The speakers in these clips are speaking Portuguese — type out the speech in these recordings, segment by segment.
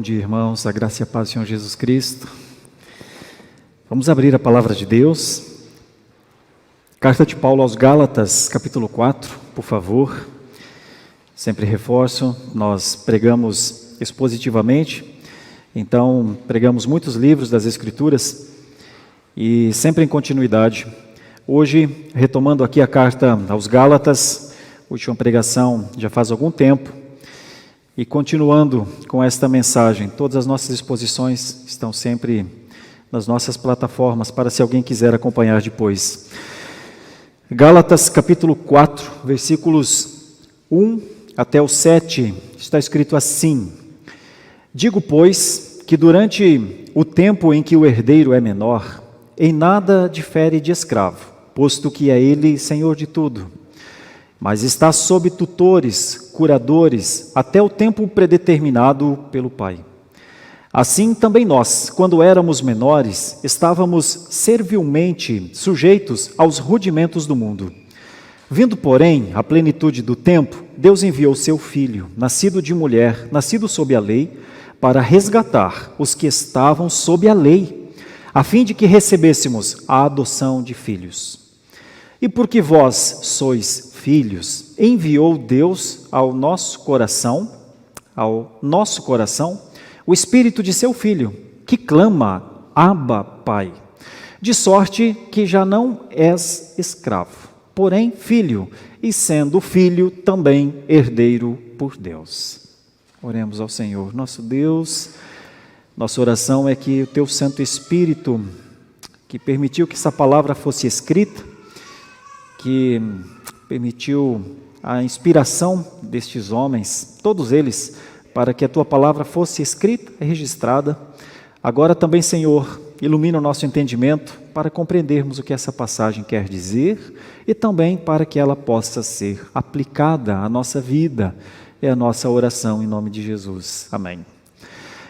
Bom dia, irmãos, a graça e a paz do Senhor Jesus Cristo. Vamos abrir a palavra de Deus. Carta de Paulo aos Gálatas, capítulo 4, por favor. Sempre reforço, nós pregamos expositivamente, então pregamos muitos livros das Escrituras e sempre em continuidade. Hoje, retomando aqui a carta aos Gálatas, última pregação já faz algum tempo, e continuando com esta mensagem, todas as nossas exposições estão sempre nas nossas plataformas, para se alguém quiser acompanhar depois. Gálatas capítulo 4, versículos 1 até o 7, está escrito assim: Digo, pois, que durante o tempo em que o herdeiro é menor, em nada difere de escravo, posto que é ele senhor de tudo, mas está sob tutores, curadores, até o tempo predeterminado pelo Pai. Assim também nós, quando éramos menores, estávamos servilmente sujeitos aos rudimentos do mundo. Vindo, porém, à plenitude do tempo, Deus enviou seu Filho, nascido de mulher, nascido sob a lei, para resgatar os que estavam sob a lei, a fim de que recebêssemos a adoção de filhos. E porque vós sois filhos, enviou Deus ao nosso coração, o Espírito de seu Filho, que clama, Abba, Pai. De sorte que já não és escravo, porém filho, e sendo filho, também herdeiro por Deus. Oremos ao Senhor. Nosso Deus, nossa oração é que o Teu Santo Espírito, que permitiu que essa palavra fosse escrita, que permitiu a inspiração destes homens, todos eles, para que a Tua palavra fosse escrita e registrada. Agora também, Senhor, ilumina o nosso entendimento para compreendermos o que essa passagem quer dizer e também para que ela possa ser aplicada à nossa vida. É a nossa oração em nome de Jesus. Amém.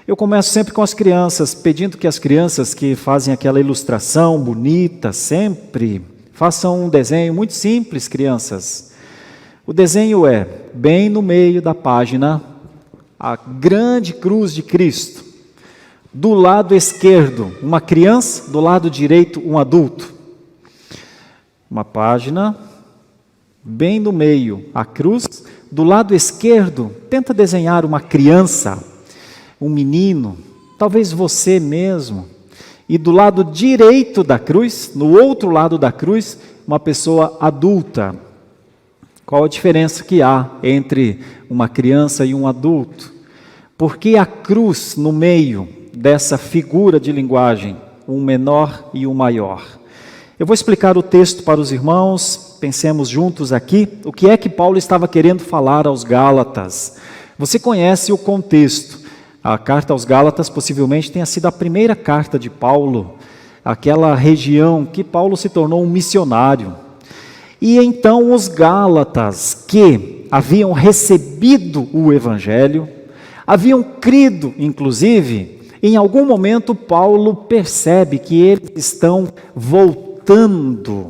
Eu começo sempre com as crianças, pedindo que as crianças que fazem aquela ilustração bonita, sempre façam um desenho muito simples, crianças. O desenho é, bem no meio da página, a grande cruz de Cristo. Do lado esquerdo, uma criança, do lado direito, um adulto. Uma página, bem no meio, a cruz. Do lado esquerdo, tenta desenhar uma criança, um menino, talvez você mesmo. E do lado direito da cruz, no outro lado da cruz, uma pessoa adulta. Qual a diferença que há entre uma criança e um adulto? Porque a cruz no meio dessa figura de linguagem, um menor e um maior. Eu vou explicar o texto para os irmãos, pensemos juntos aqui, o que é que Paulo estava querendo falar aos Gálatas. Você conhece o contexto. A carta aos Gálatas possivelmente tenha sido a primeira carta de Paulo, aquela região que Paulo se tornou um missionário. E então os Gálatas que haviam recebido o Evangelho, haviam crido, inclusive, em algum momento Paulo percebe que eles estão voltando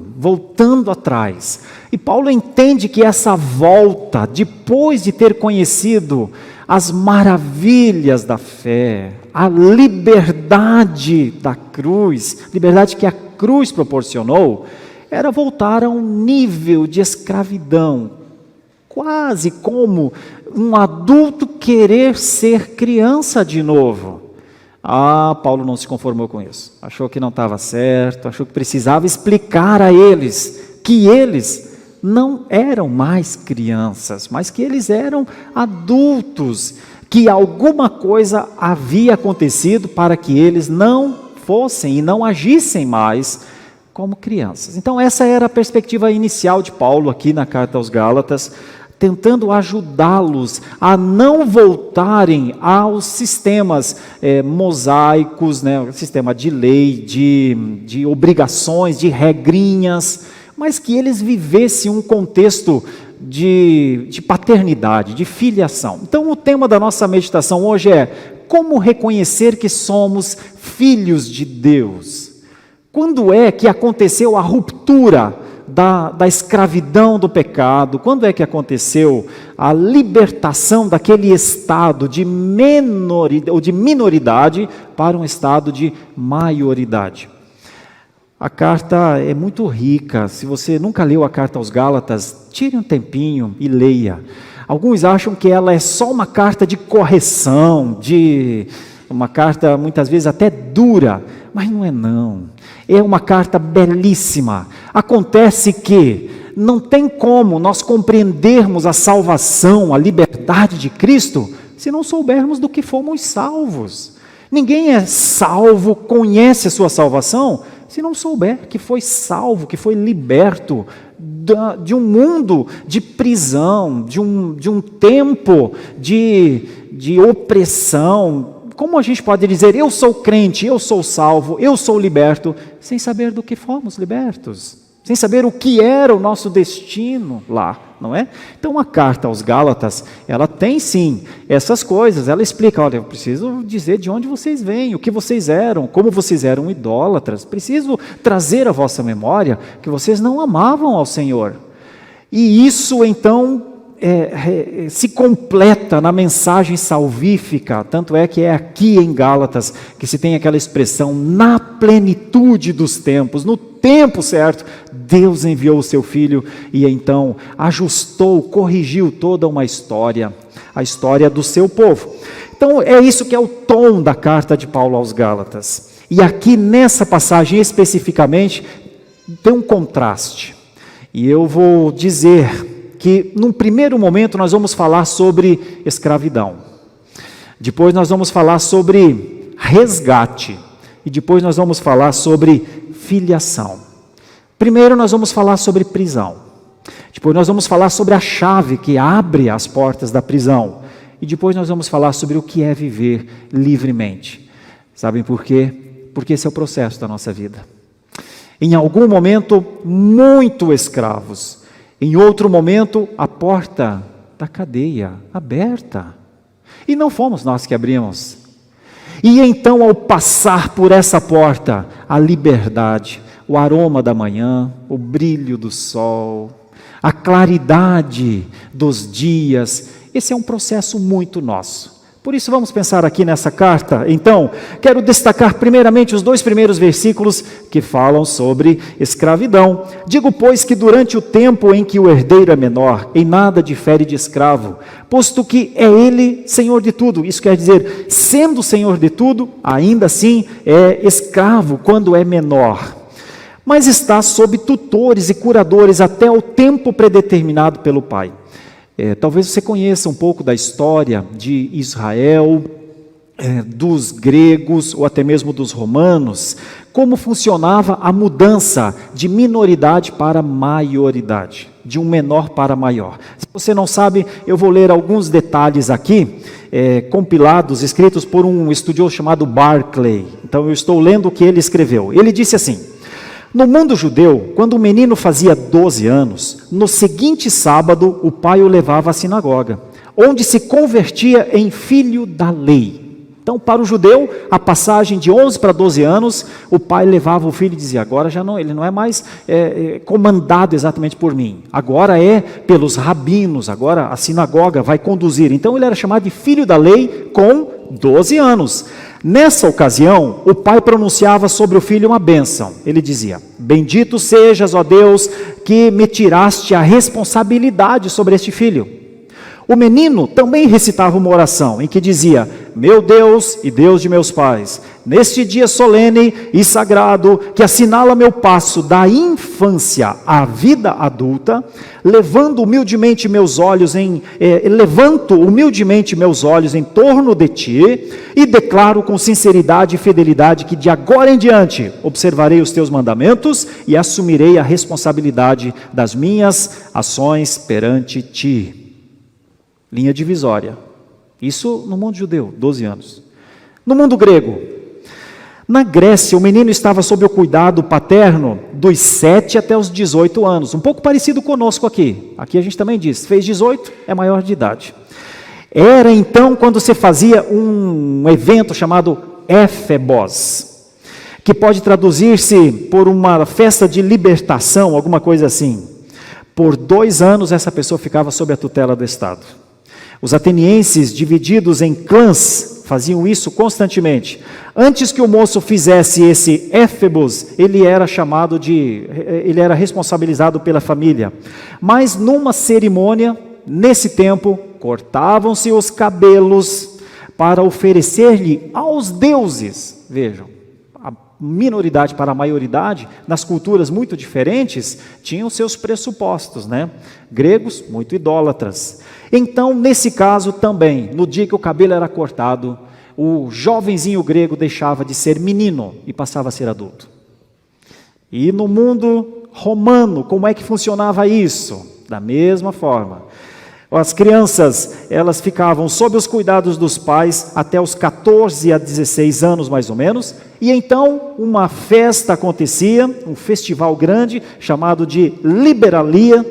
atrás. E Paulo entende que essa volta, depois de ter conhecido as maravilhas da fé, a liberdade da cruz, liberdade que a cruz proporcionou, era voltar a um nível de escravidão, quase como um adulto querer ser criança de novo. Paulo não se conformou com isso, achou que não estava certo, achou que precisava explicar a eles que eles não eram mais crianças, mas que eles eram adultos, que alguma coisa havia acontecido para que eles não fossem e não agissem mais como crianças. Então essa era a perspectiva inicial de Paulo aqui na carta aos Gálatas, tentando ajudá-los a não voltarem aos sistemas mosaicos, né, sistema de lei, de obrigações, de regrinhas, mas que eles vivessem um contexto de paternidade, de filiação. Então o tema da nossa meditação hoje é como reconhecer que somos filhos de Deus. Quando é que aconteceu a ruptura da escravidão do pecado, quando é que aconteceu a libertação daquele estado de minoridade para um estado de maioridade? A carta é muito rica. Se você nunca leu a carta aos Gálatas, tire um tempinho e leia. Alguns acham que ela é só uma carta de correção, uma carta muitas vezes até dura, mas não é não. É uma carta belíssima. Acontece que não tem como nós compreendermos a salvação, a liberdade de Cristo, se não soubermos do que fomos salvos. Ninguém é salvo, conhece a sua salvação, se não souber que foi salvo, que foi liberto de um mundo de prisão, de um tempo de opressão. Como a gente pode dizer, eu sou crente, eu sou salvo, eu sou liberto, sem saber do que fomos libertos, sem saber o que era o nosso destino lá, não é? Então a carta aos Gálatas, ela tem sim essas coisas, ela explica, olha, eu preciso dizer de onde vocês vêm, o que vocês eram, como vocês eram idólatras, preciso trazer à vossa memória que vocês não amavam ao Senhor. E isso então se completa na mensagem salvífica, tanto é que é aqui em Gálatas que se tem aquela expressão, na plenitude dos tempos, no tempo certo, Deus enviou o seu Filho e então ajustou, corrigiu toda uma história, a história do seu povo. Então é isso que é o tom da carta de Paulo aos Gálatas. E aqui nessa passagem especificamente tem um contraste, e eu vou dizer que num primeiro momento nós vamos falar sobre escravidão, depois nós vamos falar sobre resgate, e depois nós vamos falar sobre filiação. Primeiro nós vamos falar sobre prisão, depois nós vamos falar sobre a chave que abre as portas da prisão, e depois nós vamos falar sobre o que é viver livremente. Sabem por quê? Porque esse é o processo da nossa vida. Em algum momento, muito escravos. Em outro momento, a porta da cadeia aberta. E não fomos nós que abrimos. E então, ao passar por essa porta, a liberdade, o aroma da manhã, o brilho do sol, a claridade dos dias, esse é um processo muito nosso. Por isso vamos pensar aqui nessa carta. Então, quero destacar primeiramente os 2 primeiros versículos que falam sobre escravidão. Digo, pois, que durante o tempo em que o herdeiro é menor, em nada difere de escravo, posto que é ele senhor de tudo. Isso quer dizer, sendo senhor de tudo, ainda assim é escravo quando é menor. Mas está sob tutores e curadores até o tempo predeterminado pelo Pai. Talvez você conheça um pouco da história de Israel, dos gregos ou até mesmo dos romanos, como funcionava a mudança de minoridade para maioridade, de um menor para maior. Se você não sabe, eu vou ler alguns detalhes aqui, compilados, escritos por um estudioso chamado Barclay. Então eu estou lendo o que ele escreveu. Ele disse assim: no mundo judeu, quando o menino fazia 12 anos, no seguinte sábado o pai o levava à sinagoga, onde se convertia em filho da lei. Então, para o judeu, a passagem de 11 para 12 anos, o pai levava o filho e dizia, agora já não, ele não é mais comandado exatamente por mim, agora é pelos rabinos, agora a sinagoga vai conduzir. Então ele era chamado de filho da lei com 12 anos. Nessa ocasião, o pai pronunciava sobre o filho uma bênção. Ele dizia, bendito sejas, ó Deus, que me tiraste a responsabilidade sobre este filho. O menino também recitava uma oração em que dizia, meu Deus e Deus de meus pais, neste dia solene e sagrado que assinala meu passo da infância à vida adulta, levanto humildemente meus olhos em torno de ti e declaro com sinceridade e fidelidade que de agora em diante observarei os teus mandamentos e assumirei a responsabilidade das minhas ações perante ti. Linha divisória. Isso no mundo judeu, 12 anos. No mundo grego, na Grécia, o menino estava sob o cuidado paterno dos 7 até os 18 anos. Um pouco parecido conosco aqui. Aqui a gente também diz, fez 18, é maior de idade. Era então quando se fazia um evento chamado Éfebos, que pode traduzir-se por uma festa de libertação, alguma coisa assim. Por 2 anos essa pessoa ficava sob a tutela do Estado. Os atenienses, divididos em clãs, faziam isso constantemente. Antes que o moço fizesse esse éfebos, ele era responsabilizado pela família. Mas numa cerimônia, nesse tempo, cortavam-se os cabelos para oferecer-lhe aos deuses. Vejam, a minoridade para a maioridade, nas culturas muito diferentes, tinham seus pressupostos, né? Gregos, muito idólatras. Então, nesse caso também, no dia que o cabelo era cortado, o jovenzinho grego deixava de ser menino e passava a ser adulto. E no mundo romano, como é que funcionava isso? Da mesma forma. As crianças, elas ficavam sob os cuidados dos pais até os 14 a 16 anos, mais ou menos, e então uma festa acontecia, um festival grande, chamado de Liberalia,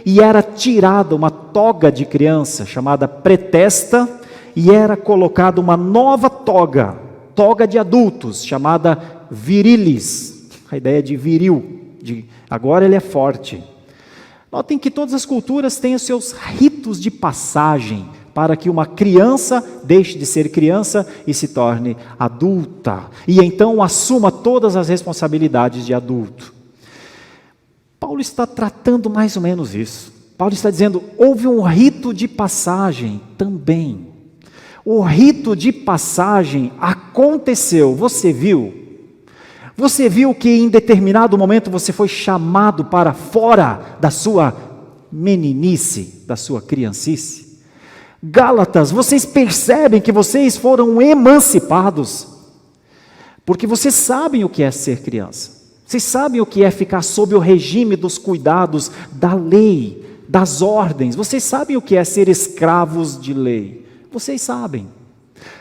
e era tirada uma toga de criança, chamada pretesta, e era colocada uma nova toga de adultos, chamada virilis, a ideia de viril, agora ele é forte. Notem que todas as culturas têm os seus ritos de passagem, para que uma criança deixe de ser criança e se torne adulta, e então assuma todas as responsabilidades de adulto. Paulo está tratando mais ou menos isso. Paulo está dizendo, houve um rito de passagem também. O rito de passagem aconteceu, você viu? Você viu que em determinado momento você foi chamado para fora da sua meninice, da sua criancice? Gálatas, vocês percebem que vocês foram emancipados, porque vocês sabem o que é ser criança. Vocês sabem o que é ficar sob o regime dos cuidados da lei, das ordens. Vocês sabem o que é ser escravos de lei. Vocês sabem.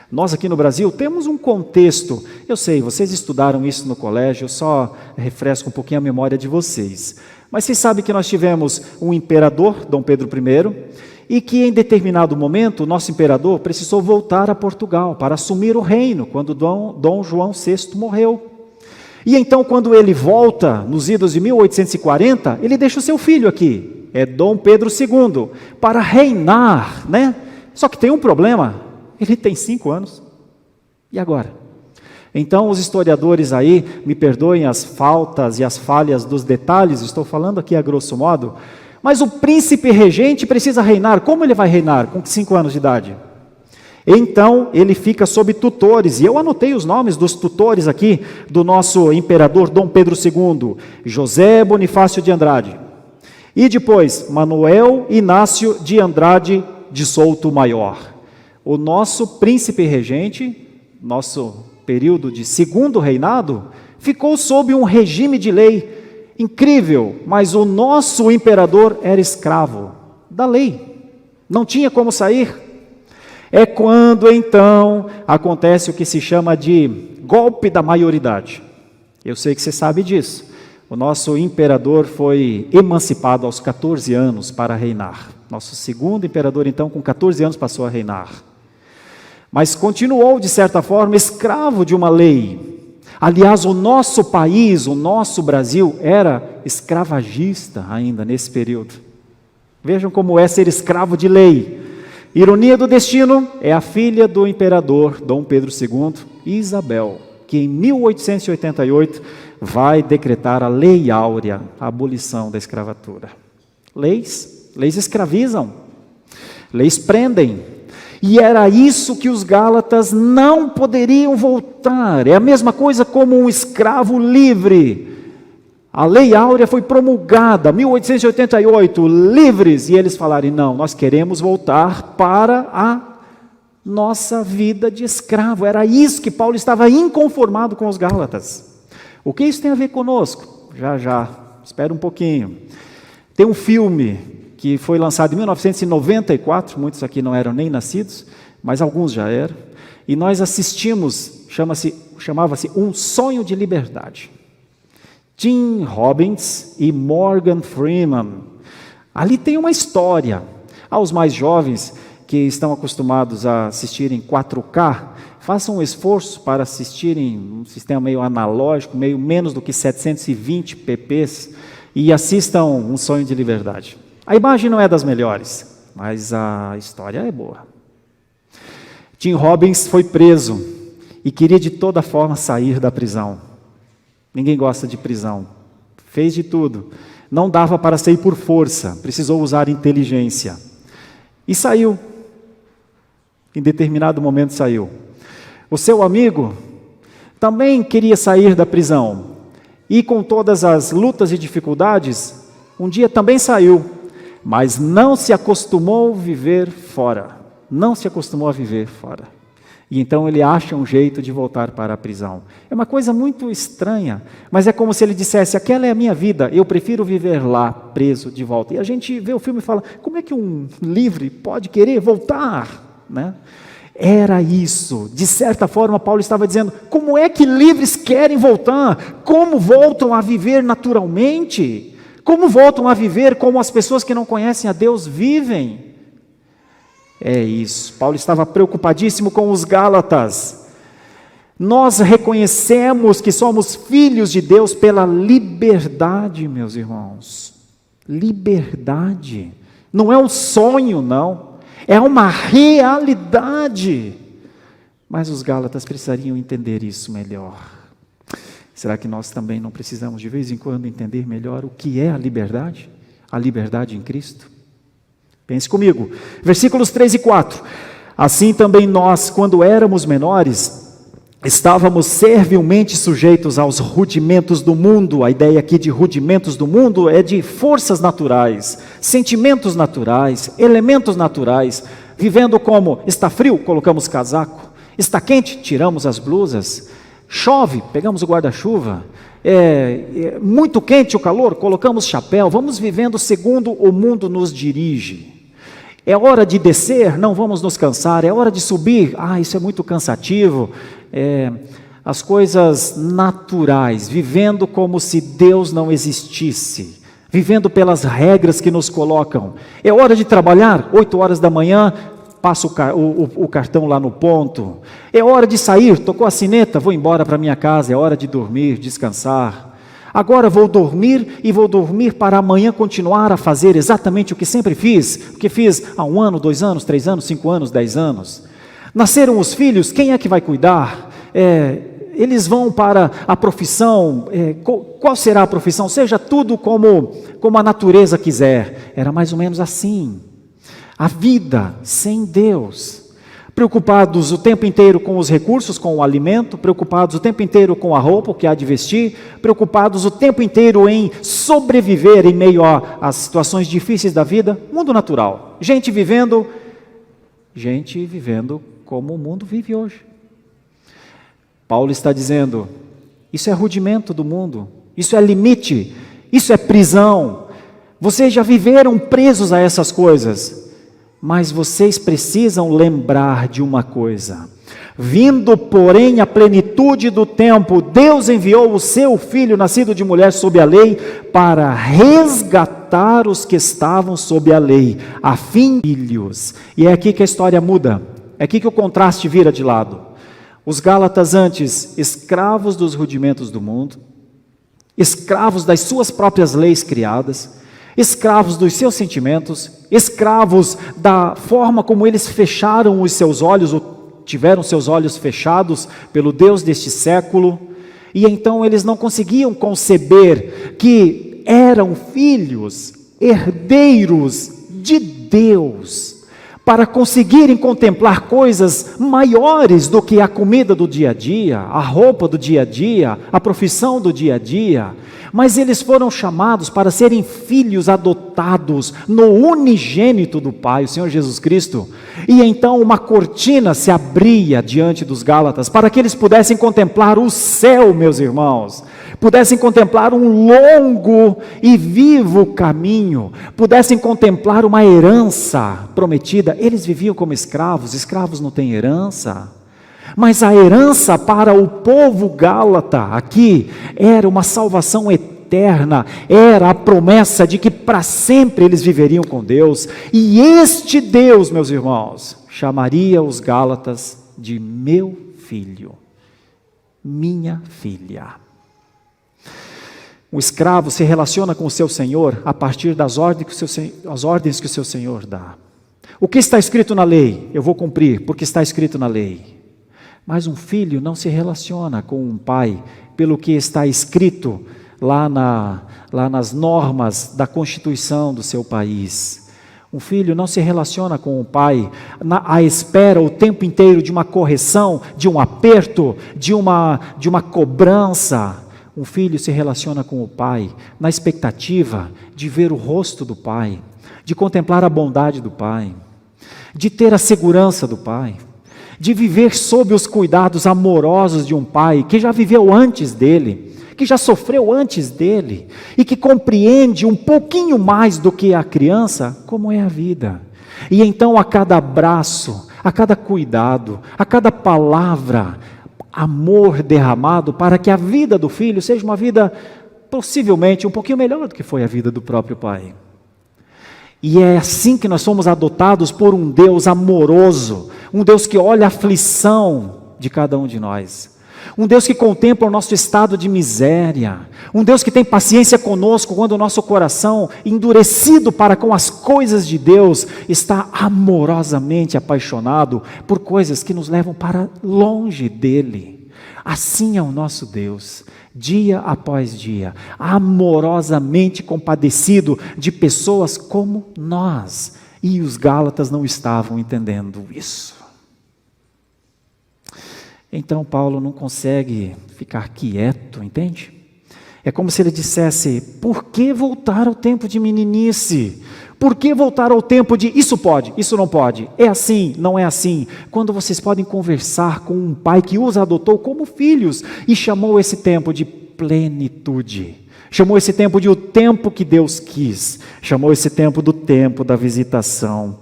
Nós aqui no Brasil temos um contexto. Eu sei, vocês estudaram isso no colégio, eu só refresco um pouquinho a memória de vocês. Mas vocês sabem que nós tivemos um imperador, Dom Pedro I, e que em determinado momento o nosso imperador precisou voltar a Portugal para assumir o reino, quando Dom João VI morreu. E então, quando ele volta, nos idos de 1840, ele deixa o seu filho aqui, é Dom Pedro II, para reinar, né? Só que tem um problema, ele tem 5 anos. E agora? Então, os historiadores aí, me perdoem as faltas e as falhas dos detalhes, estou falando aqui a grosso modo, mas o príncipe regente precisa reinar. Como ele vai reinar com 5 anos de idade? Então, ele fica sob tutores, e eu anotei os nomes dos tutores aqui, do nosso imperador Dom Pedro II, José Bonifácio de Andrade, e depois, Manuel Inácio de Andrade de Souto Maior. O nosso príncipe regente, nosso período de segundo reinado, ficou sob um regime de lei incrível, mas o nosso imperador era escravo da lei, não tinha como sair. É quando então acontece o que se chama de golpe da maioridade. Eu sei que você sabe disso. O nosso imperador foi emancipado aos 14 anos para reinar. Nosso segundo imperador, então, com 14 anos passou a reinar. Mas continuou, de certa forma, escravo de uma lei. Aliás, o nosso país, o nosso Brasil, era escravagista ainda nesse período. Vejam como é ser escravo de lei. Ironia do destino, é a filha do imperador Dom Pedro II, Isabel, que em 1888 vai decretar a Lei Áurea, a abolição da escravatura. Leis escravizam, leis prendem, e era isso que os Gálatas não poderiam voltar. É a mesma coisa como um escravo livre. A Lei Áurea foi promulgada em 1888, livres, e eles falaram, não, nós queremos voltar para a nossa vida de escravo. Era isso que Paulo estava inconformado com os Gálatas. O que isso tem a ver conosco? Já, espera um pouquinho. Tem um filme que foi lançado em 1994, muitos aqui não eram nem nascidos, mas alguns já eram, e nós assistimos, chamava-se Um Sonho de Liberdade. Tim Robbins e Morgan Freeman. Ali tem uma história. Aos mais jovens que estão acostumados a assistir em 4K, Façam um esforço para assistirem um sistema meio analógico, meio menos do que 720 pps, e assistam Um Sonho de Liberdade. A imagem não é das melhores, mas a história é boa. Tim Robbins foi preso e queria de toda forma sair da prisão. Ninguém gosta de prisão. Fez de tudo. Não dava para sair por força, precisou usar inteligência. E saiu. Em determinado momento saiu. O seu amigo também queria sair da prisão. E com todas as lutas e dificuldades, um dia também saiu. Mas não se acostumou a viver fora. Não se acostumou a viver fora. E então ele acha um jeito de voltar para a prisão. É uma coisa muito estranha, mas é como se ele dissesse, aquela é a minha vida, eu prefiro viver lá, preso de volta. E a gente vê o filme e fala, como é que um livre pode querer voltar? Né? Era isso. De certa forma, Paulo estava dizendo, como é que livres querem voltar? Como voltam a viver naturalmente? Como voltam a viver como as pessoas que não conhecem a Deus vivem? É isso, Paulo estava preocupadíssimo com os Gálatas. Nós reconhecemos que somos filhos de Deus pela liberdade, meus irmãos. Liberdade. Não é um sonho, não. É uma realidade. Mas os Gálatas precisariam entender isso melhor. Será que nós também não precisamos de vez em quando entender melhor o que é a liberdade? A liberdade em Cristo? Pense comigo, versículos 3 e 4. Assim também nós, quando éramos menores, estávamos servilmente sujeitos aos rudimentos do mundo. A ideia aqui de rudimentos do mundo é de forças naturais, sentimentos naturais, elementos naturais, vivendo como, está frio, colocamos casaco, está quente, tiramos as blusas, chove, pegamos o guarda-chuva, muito quente o calor, colocamos chapéu, vamos vivendo segundo o mundo nos dirige. É hora de descer, não vamos nos cansar. É hora de subir, isso é muito cansativo. As coisas naturais, vivendo como se Deus não existisse, vivendo pelas regras que nos colocam. É hora de trabalhar, 8 horas da manhã, passo o cartão lá no ponto. É hora de sair, tocou a sineta, vou embora para minha casa. É hora de dormir, descansar. Agora vou dormir e vou dormir para amanhã continuar a fazer exatamente o que sempre fiz, o que fiz há 1 ano, 2 anos, 3 anos, 5 anos, 10 anos. Nasceram os filhos, quem é que vai cuidar? Eles vão para a profissão, qual será a profissão? Seja tudo como a natureza quiser. Era mais ou menos assim. A vida sem Deus. Preocupados o tempo inteiro com os recursos, com o alimento, preocupados o tempo inteiro com a roupa, o que há de vestir, preocupados o tempo inteiro em sobreviver em meio às situações difíceis da vida, mundo natural. Gente vivendo como o mundo vive hoje. Paulo está dizendo, isso é rudimento do mundo, isso é limite, isso é prisão. Vocês já viveram presos a essas coisas. Mas vocês precisam lembrar de uma coisa. Vindo, porém, a plenitude do tempo, Deus enviou o seu Filho, nascido de mulher sob a lei, para resgatar os que estavam sob a lei, a fim de filhos. E é aqui que a história muda. É aqui que o contraste vira de lado. Os Gálatas antes, escravos dos rudimentos do mundo, escravos das suas próprias leis criadas, escravos dos seus sentimentos, escravos da forma como eles fecharam os seus olhos, ou tiveram seus olhos fechados pelo Deus deste século, e então eles não conseguiam conceber que eram filhos, herdeiros de Deus, para conseguirem contemplar coisas maiores do que a comida do dia a dia, a roupa do dia a dia, a profissão do dia a dia. Mas eles foram chamados para serem filhos adotados no unigênito do Pai, o Senhor Jesus Cristo. E então uma cortina se abria diante dos Gálatas, para que eles pudessem contemplar o céu, meus irmãos. Pudessem contemplar um longo e vivo caminho. Pudessem contemplar uma herança prometida. Eles viviam como escravos, escravos não têm herança. Mas a herança para o povo gálata aqui era uma salvação eterna, era a promessa de que para sempre eles viveriam com Deus. E este Deus, meus irmãos, chamaria os gálatas de meu filho, minha filha. O escravo se relaciona com o seu senhor a partir das ordens que o seu senhor dá. O que está escrito na lei? Eu vou cumprir, porque está escrito na lei. Mas um filho não se relaciona com um pai pelo que está escrito lá nas normas da Constituição do seu país. Um filho não se relaciona com o pai à espera o tempo inteiro de uma correção, de um aperto, de uma cobrança. Um filho se relaciona com o pai na expectativa de ver o rosto do pai, de contemplar a bondade do pai, de ter a segurança do pai, de viver sob os cuidados amorosos de um pai que já viveu antes dele, que já sofreu antes dele e que compreende um pouquinho mais do que a criança como é a vida. E então a cada abraço, a cada cuidado, a cada palavra, amor derramado para que a vida do filho seja uma vida possivelmente um pouquinho melhor do que foi a vida do próprio pai. E é assim que nós somos adotados por um Deus amoroso, um Deus que olha a aflição de cada um de nós, um Deus que contempla o nosso estado de miséria, um Deus que tem paciência conosco quando o nosso coração, endurecido para com as coisas de Deus, está amorosamente apaixonado por coisas que nos levam para longe dele. Assim é o nosso Deus, dia após dia, amorosamente compadecido de pessoas como nós. E os Gálatas não estavam entendendo isso. Então Paulo não consegue ficar quieto, entende? É como se ele dissesse: por que voltar ao tempo de meninice? Por que voltar ao tempo de isso pode, isso não pode? É assim, não é assim? Quando vocês podem conversar com um pai que os adotou como filhos e chamou esse tempo de plenitude. Chamou esse tempo de o tempo que Deus quis. Chamou esse tempo do tempo da visitação.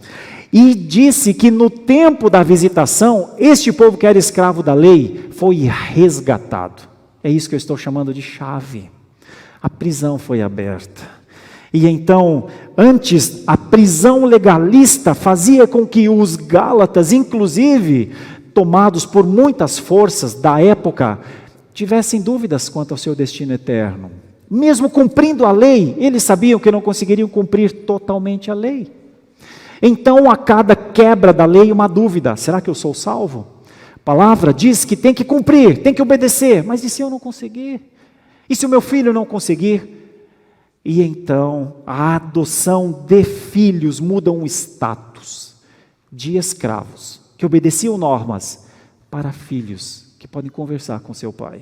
E disse que no tempo da visitação, este povo que era escravo da lei, foi resgatado. É isso que eu estou chamando de chave. A prisão foi aberta. E então, antes, a prisão legalista fazia com que os Gálatas, inclusive, tomados por muitas forças da época, tivessem dúvidas quanto ao seu destino eterno. Mesmo cumprindo a lei, eles sabiam que não conseguiriam cumprir totalmente a lei. Então, a cada quebra da lei, uma dúvida: será que eu sou salvo? A palavra diz que tem que cumprir, tem que obedecer, mas e se eu não conseguir? E se o meu filho não conseguir? E então, a adoção de filhos muda um status de escravos, que obedeciam normas, para filhos que podem conversar com seu pai.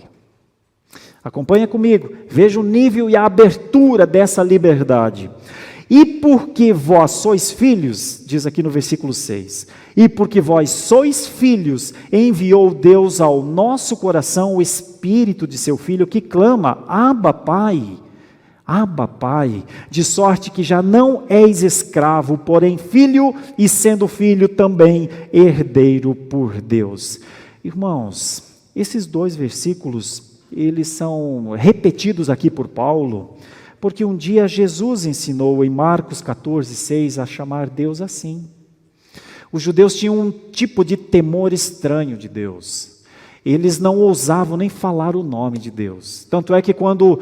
Acompanha comigo, veja o nível e a abertura dessa liberdade. E porque vós sois filhos, diz aqui no versículo 6, e porque vós sois filhos, enviou Deus ao nosso coração o Espírito de seu Filho, que clama: Abba, Pai. Abba, Pai, de sorte que já não és escravo, porém filho, e sendo filho também herdeiro por Deus. Irmãos, esses dois versículos, eles são repetidos aqui por Paulo, porque um dia Jesus ensinou em Marcos 14:6 a chamar Deus assim. Os judeus tinham um tipo de temor estranho de Deus. Eles não ousavam nem falar o nome de Deus. Tanto é que quando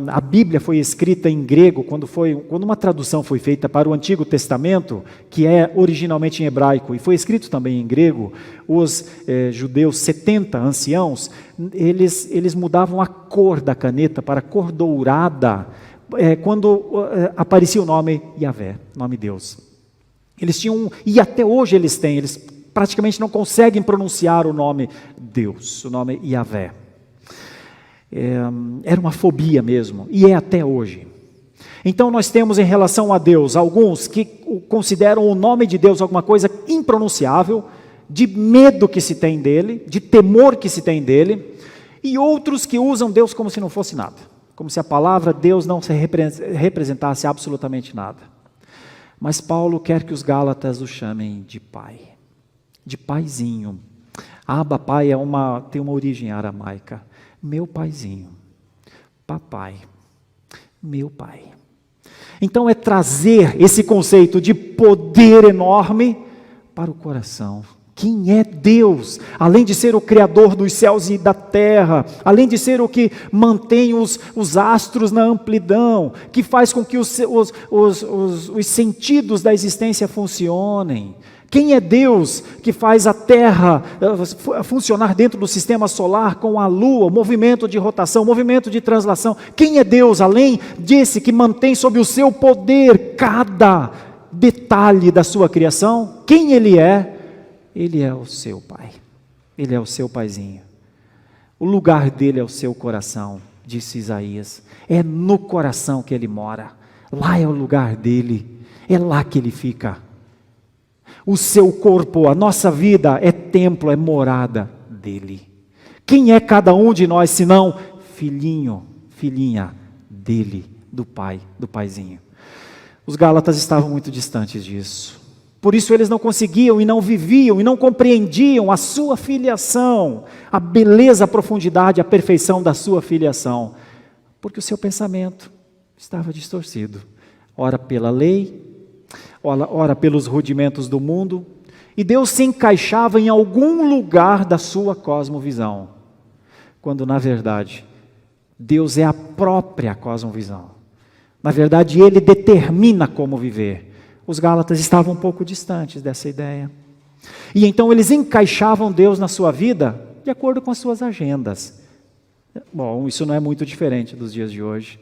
a Bíblia foi escrita em grego, quando uma tradução foi feita para o Antigo Testamento, que é originalmente em hebraico, e foi escrito também em grego, os judeus 70 anciãos, eles mudavam a cor da caneta para cor dourada, quando aparecia o nome Yahvé, nome Deus. Eles tinham, e até hoje eles têm, eles praticamente não conseguem pronunciar o nome Deus, o nome Yahvé. Era uma fobia mesmo, e é até hoje. Então nós temos em relação a Deus, alguns que consideram o nome de Deus alguma coisa impronunciável, de medo que se tem dele, de temor que se tem dele, e outros que usam Deus como se não fosse nada, como se a palavra Deus não se representasse absolutamente nada. Mas Paulo quer que os Gálatas o chamem de Pai. De paizinho. Abba, Pai, tem uma origem aramaica. Meu paizinho. Papai. Meu pai. Então é trazer esse conceito de poder enorme para o coração Quem é Deus? Além de ser o Criador dos céus e da terra, além de ser o que mantém os astros na amplidão, que faz com que os sentidos da existência funcionem. Quem é Deus que faz a Terra funcionar dentro do sistema solar com a Lua, movimento de rotação, movimento de translação? Quem é Deus, além desse que mantém sob o seu poder cada detalhe da sua criação? Quem Ele é? Ele é o seu Pai. Ele é o seu Paizinho. O lugar dele é o seu coração, disse Isaías. É no coração que Ele mora. Lá é o lugar dele. É lá que Ele fica. O seu corpo, a nossa vida é templo, é morada dele. Quem é cada um de nós, senão filhinho, filhinha dele, do Pai, do Paizinho? Os Gálatas estavam muito distantes disso. Por isso eles não conseguiam e não viviam e não compreendiam a sua filiação, a beleza, a profundidade, a perfeição da sua filiação. Porque o seu pensamento estava distorcido. Ora pela lei, ora pelos rudimentos do mundo, e Deus se encaixava em algum lugar da sua cosmovisão, quando na verdade Deus é a própria cosmovisão. Na verdade Ele determina como viver. Os Gálatas estavam um pouco distantes dessa ideia, e então eles encaixavam Deus na sua vida de acordo com as suas agendas. Bom, isso não é muito diferente dos dias de hoje.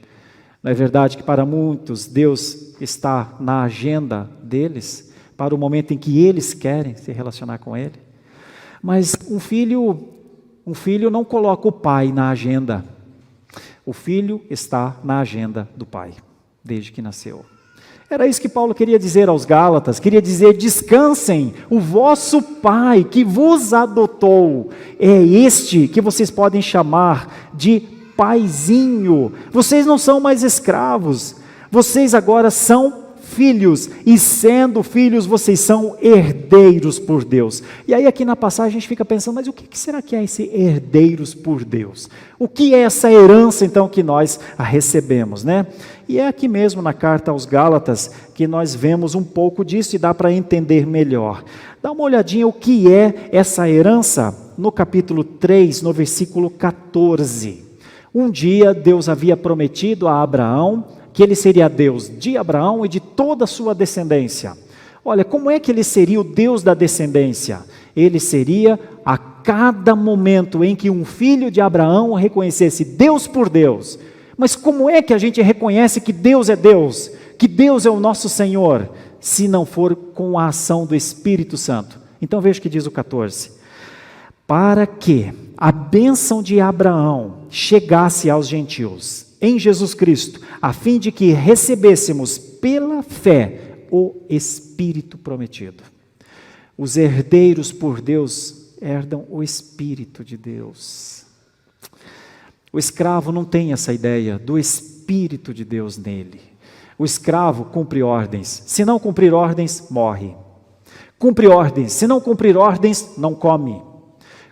Não é verdade que para muitos Deus está na agenda deles, para o momento em que eles querem se relacionar com Ele? Mas um filho não coloca o pai na agenda. O filho está na agenda do pai, desde que nasceu. Era isso que Paulo queria dizer aos Gálatas, queria dizer: descansem, o vosso Pai que vos adotou, é este que vocês podem chamar de Paizinho. Vocês não são mais escravos, vocês agora são filhos, e sendo filhos, vocês são herdeiros por Deus. E aí aqui na passagem a gente fica pensando, mas o que será que é esse herdeiros por Deus? O que é essa herança então que nós a recebemos, né? E é aqui mesmo na carta aos Gálatas que nós vemos um pouco disso e dá para entender melhor. Dá uma olhadinha o que é essa herança no capítulo 3, no versículo 14. Um dia Deus havia prometido a Abraão que ele seria Deus de Abraão e de toda a sua descendência. Olha, como é que ele seria o Deus da descendência? Ele seria a cada momento em que um filho de Abraão reconhecesse Deus por Deus. Mas como é que a gente reconhece que Deus é Deus? Que Deus é o nosso Senhor? Se não for com a ação do Espírito Santo. Então veja o que diz o 14. Para que a bênção de Abraão chegasse aos gentios em Jesus Cristo, a fim de que recebêssemos pela fé o Espírito prometido. Os herdeiros por Deus herdam o Espírito de Deus. O escravo não tem essa ideia do Espírito de Deus nele. O escravo cumpre ordens, se não cumprir ordens, morre. Cumpre ordens, se não cumprir ordens, não come.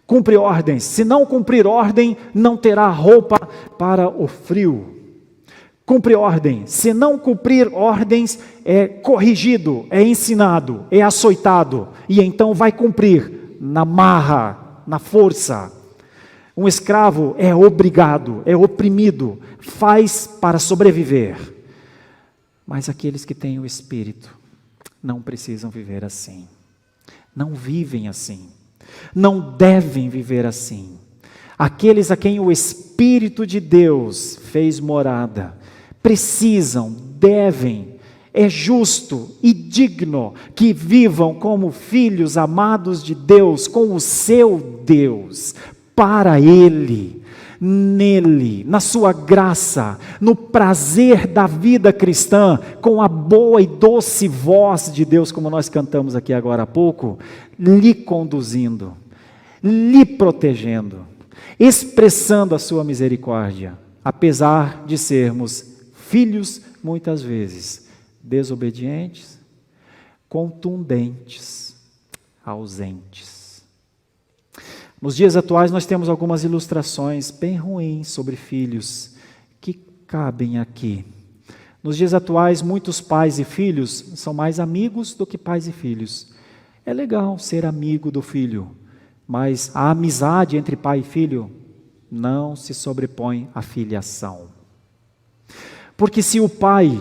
Cumpre ordens, se não cumprir ordem, não terá roupa para o frio. Cumpre ordem, se não cumprir ordens, é corrigido, é ensinado, é açoitado, e então vai cumprir na marra, na força. Um escravo é obrigado, é oprimido, faz para sobreviver. Mas aqueles que têm o Espírito não precisam viver assim, não vivem assim. Não devem viver assim. Aqueles a quem o Espírito de Deus fez morada, precisam, devem, é justo e digno que vivam como filhos amados de Deus, com o seu Deus, para Ele, nele, na sua graça, no prazer da vida cristã, com a boa e doce voz de Deus, como nós cantamos aqui agora há pouco, lhe conduzindo, lhe protegendo, expressando a sua misericórdia, apesar de sermos filhos, muitas vezes, desobedientes, contundentes, ausentes. Nos dias atuais nós temos algumas ilustrações bem ruins sobre filhos, que cabem aqui. Nos dias atuais muitos pais e filhos são mais amigos do que pais e filhos. É legal ser amigo do filho, mas a amizade entre pai e filho não se sobrepõe à filiação. Porque se o pai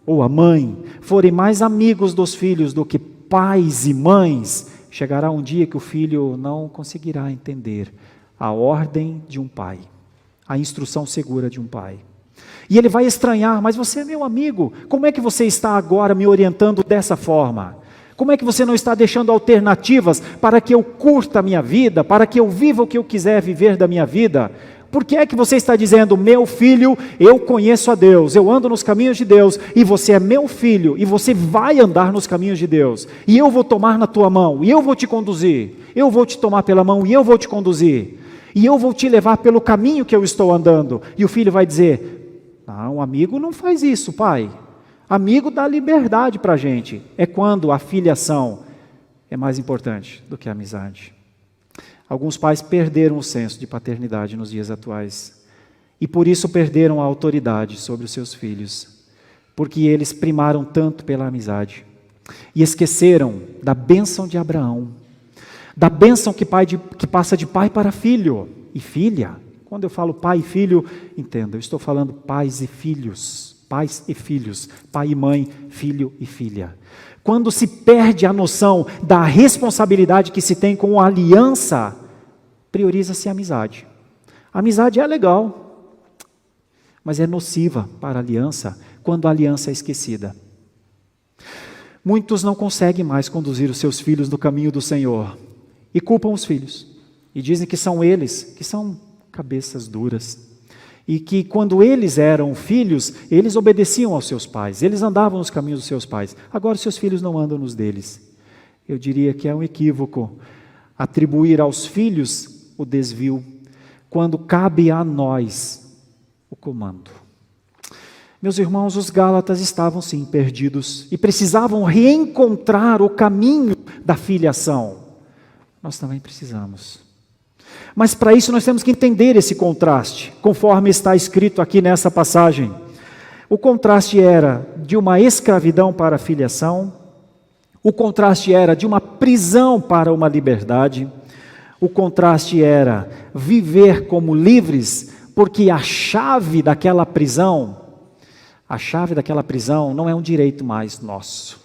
ou a mãe forem mais amigos dos filhos do que pais e mães, chegará um dia que o filho não conseguirá entender a ordem de um pai, a instrução segura de um pai. E ele vai estranhar: mas você é meu amigo, como é que você está agora me orientando dessa forma? Como é que você não está deixando alternativas para que eu curta a minha vida, para que eu viva o que eu quiser viver da minha vida? Por que é que você está dizendo: meu filho, eu conheço a Deus, eu ando nos caminhos de Deus, e você é meu filho, e você vai andar nos caminhos de Deus, e eu vou tomar na tua mão, e eu vou te conduzir, eu vou te tomar pela mão, e eu vou te conduzir, e eu vou te levar pelo caminho que eu estou andando? E o filho vai dizer: não, amigo não faz isso, pai. Amigo dá liberdade para a gente. É quando a filiação é mais importante do que a amizade. Alguns pais perderam o senso de paternidade nos dias atuais, e por isso perderam a autoridade sobre os seus filhos, porque eles primaram tanto pela amizade, e esqueceram da bênção de Abraão, da bênção que passa de pai para filho e filha. Quando eu falo pai e filho, entenda, eu estou falando pais e filhos, pai e mãe, filho e filha. Quando se perde a noção da responsabilidade que se tem com a aliança, prioriza-se a amizade. A amizade é legal, mas é nociva para a aliança quando a aliança é esquecida. Muitos não conseguem mais conduzir os seus filhos no caminho do Senhor e culpam os filhos e dizem que são eles que são cabeças duras, e que quando eles eram filhos, eles obedeciam aos seus pais, eles andavam nos caminhos dos seus pais. Agora seus filhos não andam nos deles. Eu diria que é um equívoco atribuir aos filhos o desvio, quando cabe a nós o comando. Meus irmãos, os Gálatas estavam sim perdidos e precisavam reencontrar o caminho da filiação. Nós também precisamos. Mas para isso nós temos que entender esse contraste, conforme está escrito aqui nessa passagem. O contraste era de uma escravidão para a filiação, o contraste era de uma prisão para uma liberdade, o contraste era viver como livres, porque a chave daquela prisão não é um direito mais nosso.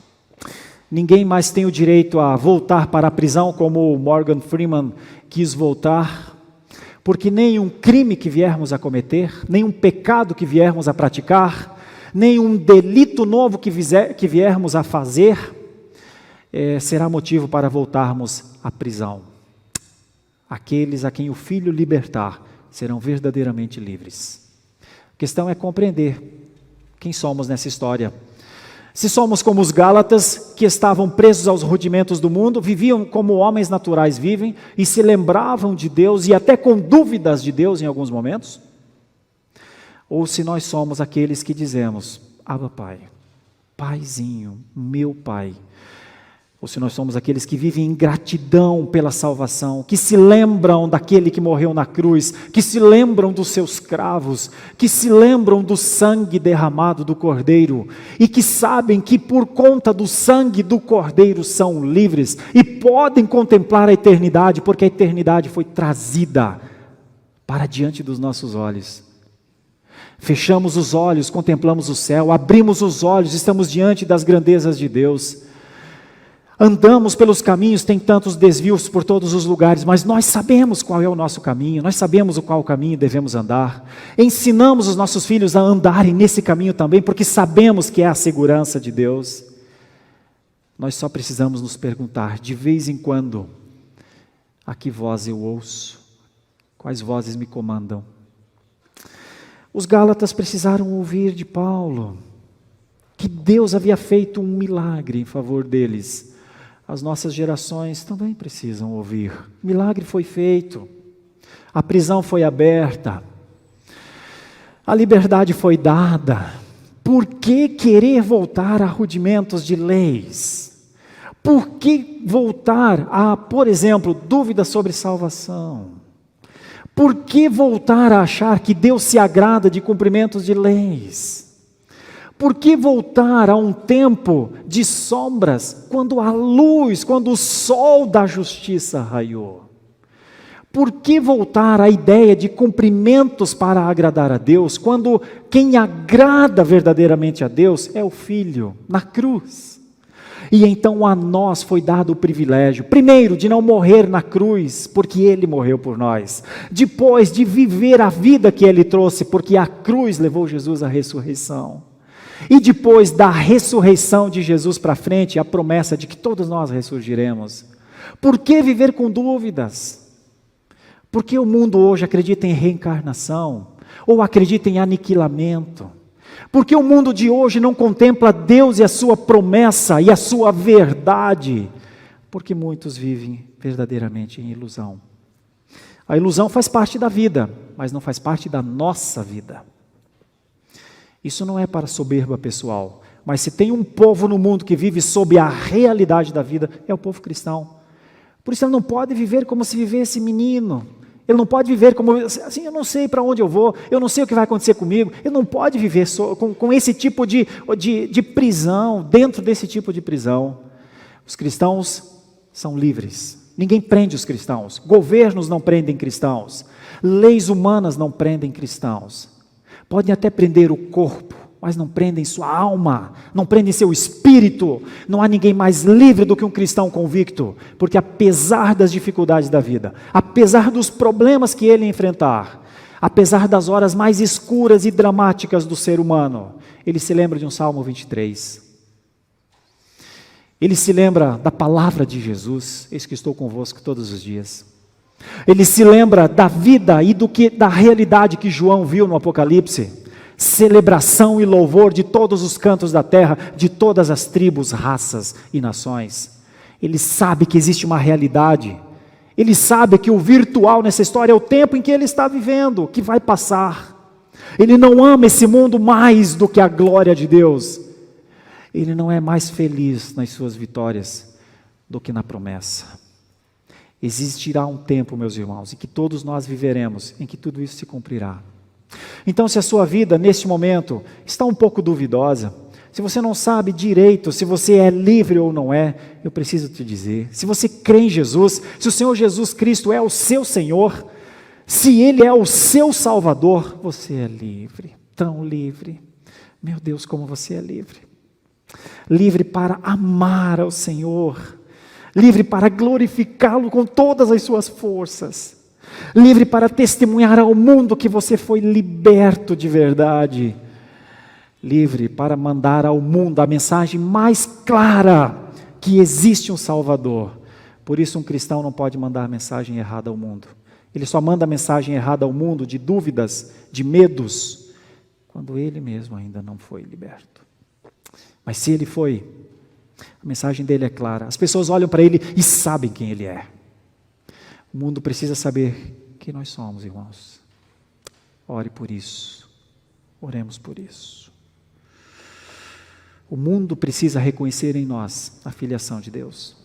Ninguém mais tem o direito a voltar para a prisão como Morgan Freeman quis voltar, porque nenhum crime que viermos a cometer, nenhum pecado que viermos a praticar, nenhum delito novo que viermos a fazer, será motivo para voltarmos à prisão. Aqueles a quem o Filho libertar serão verdadeiramente livres. A questão é compreender quem somos nessa história. Se somos como os Gálatas, que estavam presos aos rudimentos do mundo, viviam como homens naturais vivem, e se lembravam de Deus, e até com dúvidas de Deus em alguns momentos, ou se nós somos aqueles que dizemos: Abba Pai, Paizinho, meu Pai, ou se nós somos aqueles que vivem em gratidão pela salvação, que se lembram daquele que morreu na cruz, que se lembram dos seus cravos, que se lembram do sangue derramado do Cordeiro, e que sabem que por conta do sangue do Cordeiro são livres, e podem contemplar a eternidade, porque a eternidade foi trazida para diante dos nossos olhos. Fechamos os olhos, contemplamos o céu, abrimos os olhos, estamos diante das grandezas de Deus. Andamos pelos caminhos, tem tantos desvios por todos os lugares, mas nós sabemos qual é o nosso caminho, nós sabemos o qual caminho devemos andar. Ensinamos os nossos filhos a andarem nesse caminho também, porque sabemos que é a segurança de Deus. Nós só precisamos nos perguntar, de vez em quando: a que voz eu ouço? Quais vozes me comandam? Os Gálatas precisaram ouvir de Paulo que Deus havia feito um milagre em favor deles. As nossas gerações também precisam ouvir. O milagre foi feito, a prisão foi aberta, a liberdade foi dada. Por que querer voltar a rudimentos de leis? Por que voltar a, por exemplo, dúvidas sobre salvação? Por que voltar a achar que Deus se agrada de cumprimentos de leis? Por que voltar a um tempo de sombras, quando a luz, quando o sol da justiça raiou? Por que voltar à ideia de cumprimentos para agradar a Deus, quando quem agrada verdadeiramente a Deus é o Filho, na cruz? E então a nós foi dado o privilégio, primeiro, de não morrer na cruz, porque Ele morreu por nós. Depois, de viver a vida que Ele trouxe, porque a cruz levou Jesus à ressurreição. E depois da ressurreição de Jesus para frente, a promessa de que todos nós ressurgiremos. Por que viver com dúvidas? Porque o mundo hoje acredita em reencarnação, ou acredita em aniquilamento. Porque o mundo de hoje não contempla Deus e a sua promessa e a sua verdade. Porque muitos vivem verdadeiramente em ilusão. A ilusão faz parte da vida, mas não faz parte da nossa vida. Isso não é para soberba pessoal, mas se tem um povo no mundo que vive sob a realidade da vida, é o povo cristão. Por isso ele não pode viver como se vivesse menino. Ele não pode viver como, assim, eu não sei para onde eu vou, eu não sei o que vai acontecer comigo. Ele não pode viver com esse tipo de prisão, dentro desse tipo de prisão. Os cristãos são livres. Ninguém prende os cristãos. Governos não prendem cristãos. Leis humanas não prendem cristãos. Podem até prender o corpo, mas não prendem sua alma, não prendem seu espírito. Não há ninguém mais livre do que um cristão convicto, porque apesar das dificuldades da vida, apesar dos problemas que ele enfrentar, apesar das horas mais escuras e dramáticas do ser humano, ele se lembra de um Salmo 23. Ele se lembra da palavra de Jesus, eis que estou convosco todos os dias. Ele se lembra da vida e da realidade que João viu no Apocalipse. Celebração e louvor de todos os cantos da terra, de todas as tribos, raças e nações. Ele sabe que existe uma realidade. Ele sabe que o virtual nessa história é o tempo em que ele está vivendo, que vai passar. Ele não ama esse mundo mais do que a glória de Deus. Ele não é mais feliz nas suas vitórias do que na promessa. Existirá um tempo, meus irmãos, em que todos nós viveremos, em que tudo isso se cumprirá. Então, se a sua vida, neste momento, está um pouco duvidosa, se você não sabe direito se você é livre ou não é, eu preciso te dizer, se você crê em Jesus, se o Senhor Jesus Cristo é o seu Senhor, se Ele é o seu Salvador, você é livre, tão livre. Meu Deus, como você é livre. Livre para amar ao Senhor, livre para glorificá-lo com todas as suas forças, livre para testemunhar ao mundo que você foi liberto de verdade, livre para mandar ao mundo a mensagem mais clara que existe um Salvador. Por isso um cristão não pode mandar a mensagem errada ao mundo. Ele só manda a mensagem errada ao mundo de dúvidas, de medos, quando ele mesmo ainda não foi liberto. Mas se ele foi, a mensagem dele é clara. As pessoas olham para ele e sabem quem ele é. O mundo precisa saber quem nós somos, irmãos. Ore por isso. Oremos por isso. O mundo precisa reconhecer em nós a filiação de Deus.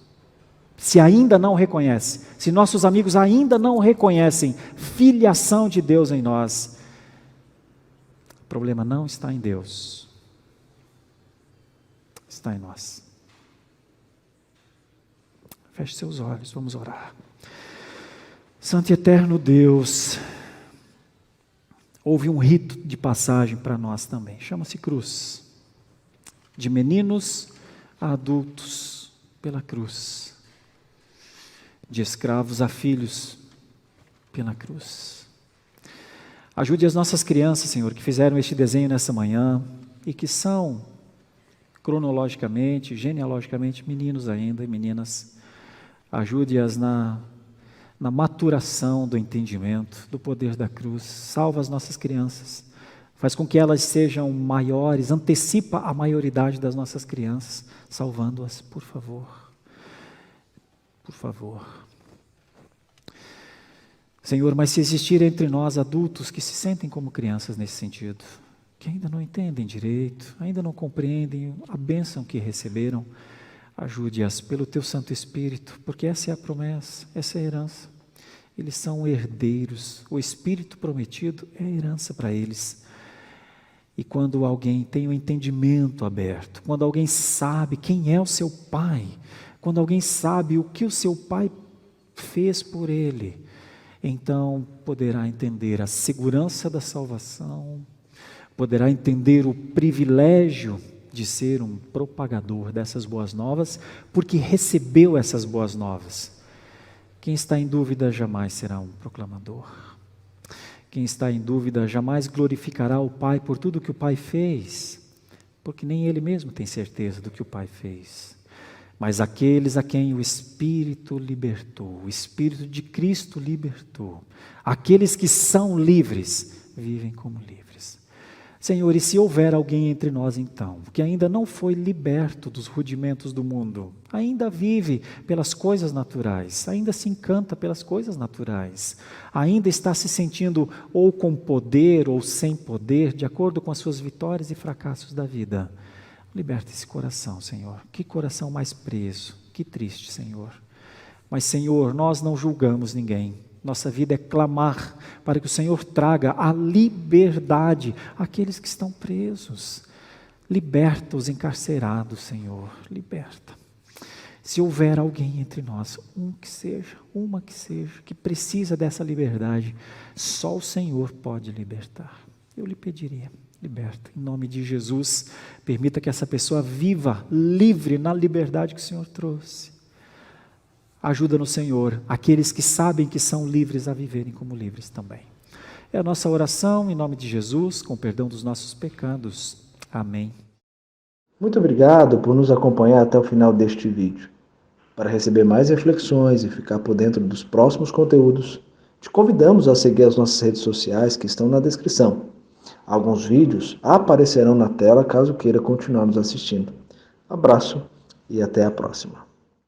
Se ainda não reconhece, se nossos amigos ainda não reconhecem filiação de Deus em nós, o problema não está em Deus. Está em nós. Feche seus olhos, vamos orar. Santo e eterno Deus, houve um rito de passagem para nós também, chama-se cruz. De meninos a adultos pela cruz. De escravos a filhos pela cruz. Ajude as nossas crianças, Senhor, que fizeram este desenho nessa manhã e que são cronologicamente, genealogicamente, meninos ainda e meninas. Ajude-as na maturação do entendimento, do poder da cruz. Salva as nossas crianças. Faz com que elas sejam maiores, antecipa a maioridade das nossas crianças, salvando-as, por favor. Por favor. Senhor, mas se existir entre nós adultos que se sentem como crianças nesse sentido, que ainda não entendem direito, ainda não compreendem a bênção que receberam, ajude-as pelo Teu Santo Espírito, porque essa é a promessa, essa é a herança. Eles são herdeiros, o Espírito prometido é a herança para eles. E quando alguém tem o entendimento aberto, quando alguém sabe quem é o seu pai, quando alguém sabe o que o seu pai fez por ele, então poderá entender a segurança da salvação, poderá entender o privilégio de ser um propagador dessas boas novas, porque recebeu essas boas novas. Quem está em dúvida jamais será um proclamador. Quem está em dúvida jamais glorificará o Pai por tudo que o Pai fez, porque nem ele mesmo tem certeza do que o Pai fez. Mas aqueles a quem o Espírito libertou, o Espírito de Cristo libertou, aqueles que são livres, vivem como livres. Senhor, e se houver alguém entre nós então, que ainda não foi liberto dos rudimentos do mundo, ainda vive pelas coisas naturais, ainda se encanta pelas coisas naturais, ainda está se sentindo ou com poder ou sem poder, de acordo com as suas vitórias e fracassos da vida, liberta esse coração, Senhor. Que coração mais preso, que triste, Senhor. Mas, Senhor, nós não julgamos ninguém. Nossa vida é clamar para que o Senhor traga a liberdade àqueles que estão presos. Liberta os encarcerados, Senhor, liberta. Se houver alguém entre nós, um que seja, uma que seja, que precisa dessa liberdade, só o Senhor pode libertar. Eu lhe pediria, liberta, em nome de Jesus, permita que essa pessoa viva livre na liberdade que o Senhor trouxe. Ajuda no Senhor, aqueles que sabem que são livres a viverem como livres também. É a nossa oração em nome de Jesus, com perdão dos nossos pecados. Amém. Muito obrigado por nos acompanhar até o final deste vídeo. Para receber mais reflexões e ficar por dentro dos próximos conteúdos, te convidamos a seguir as nossas redes sociais que estão na descrição. Alguns vídeos aparecerão na tela caso queira continuar nos assistindo. Abraço e até a próxima.